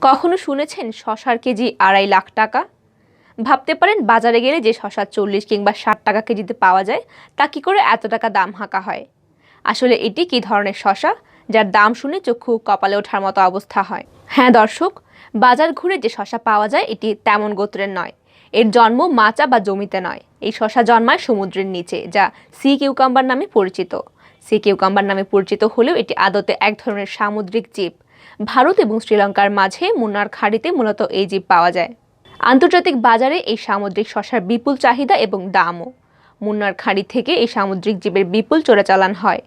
কখনো শুনেছেন শসার কেজি 2.5 লাখ টাকা? ভাবতে পারেন বাজারে গেলে যে শসা 40 কিংবা 60 টাকা কেজিতে পাওয়া যায় তা কি করে এত টাকা দাম হাঁকা হয়। আসলে এটি কি ধরনের শসা যার দাম শুনে চক্ষু কপালে ওঠার মতো অবস্থা হয়? হ্যাঁ দর্শক, বাজার ঘুরে যে শসা পাওয়া যায় এটি তেমন গোত্রের নয়। এর জন্ম মাচা বা জমিতে নয়। এই শসা জন্মায় সমুদ্রের নিচে, যা সি কিউকাম্বার নামে পরিচিত। সি কিউকাম্বার নামে পরিচিত হলেও এটি আদতে এক ধরনের সামুদ্রিক জীব। ভারত এবং শ্রীলঙ্কার মাঝে মুন্নার খাড়িতে মূলত এই জীব পাওয়া যায়। আন্তর্জাতিক বাজারে এই সামুদ্রিক শসার বিপুল চাহিদা এবং দামও। মুন্নার খাড়ি থেকে এই সামুদ্রিক জীবের বিপুল চোরাচালান হয়।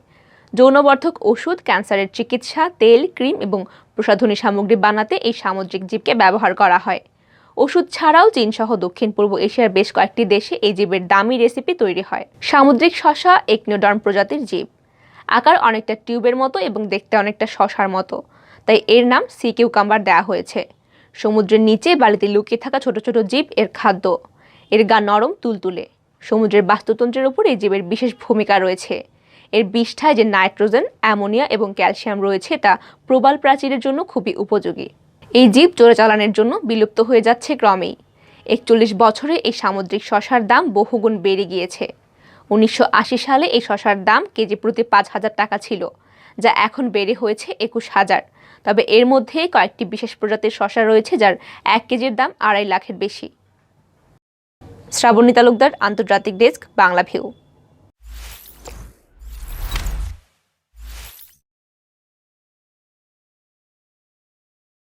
যৌনবর্ধক ওষুধ, ক্যান্সারের চিকিৎসা, তেল, ক্রিম এবং প্রসাধনী সামগ্রী বানাতে এই সামুদ্রিক জীবকে ব্যবহার করা হয়। ওষুধ ছাড়াও চীনসহ দক্ষিণ পূর্ব এশিয়ার বেশ কয়েকটি দেশে এই জীবের দামি রেসিপি তৈরি হয়। সামুদ্রিক শসা একনিওডার্ম প্রজাতির জীব। আকার অনেকটা টিউবের মতো এবং দেখতে অনেকটা শসার মতো, তাই এর নাম সি কিউকাম্বার দেওয়া হয়েছে। সমুদ্রের নিচে বালিতে লুকিয়ে থাকা ছোট ছোট জীব এর খাদ্য। এর গা নরম তুলতুলে। সমুদ্রের বাস্তুতন্ত্রের উপর এই জীবের বিশেষ ভূমিকা রয়েছে। এর বিষ্ঠায় যে নাইট্রোজেন, অ্যামোনিয়া এবং ক্যালসিয়াম রয়েছে তা প্রবাল প্রাচীরের জন্য খুবই উপযোগী। এই জীব চোরাচালানের জন্য বিলুপ্ত হয়ে যাচ্ছে ক্রমেই। 41 বছরে এই সামুদ্রিক শসার দাম বহুগুণ বেড়ে গিয়েছে। 1980 সালে এই শসার দাম কেজি প্রতি 5,000 টাকা ছিল, যা এখন বেড়ে হয়েছে 21,000। তবে এর মধ্যে কয়েকটি বিশেষ প্রজাতির শসা রয়েছে যার 1 কেজির দাম 2.5 লাখের বেশি। শ্রাবণী তালুকদার, আন্তর্জাতিক ডেস্ক, বাংলা ভিউ।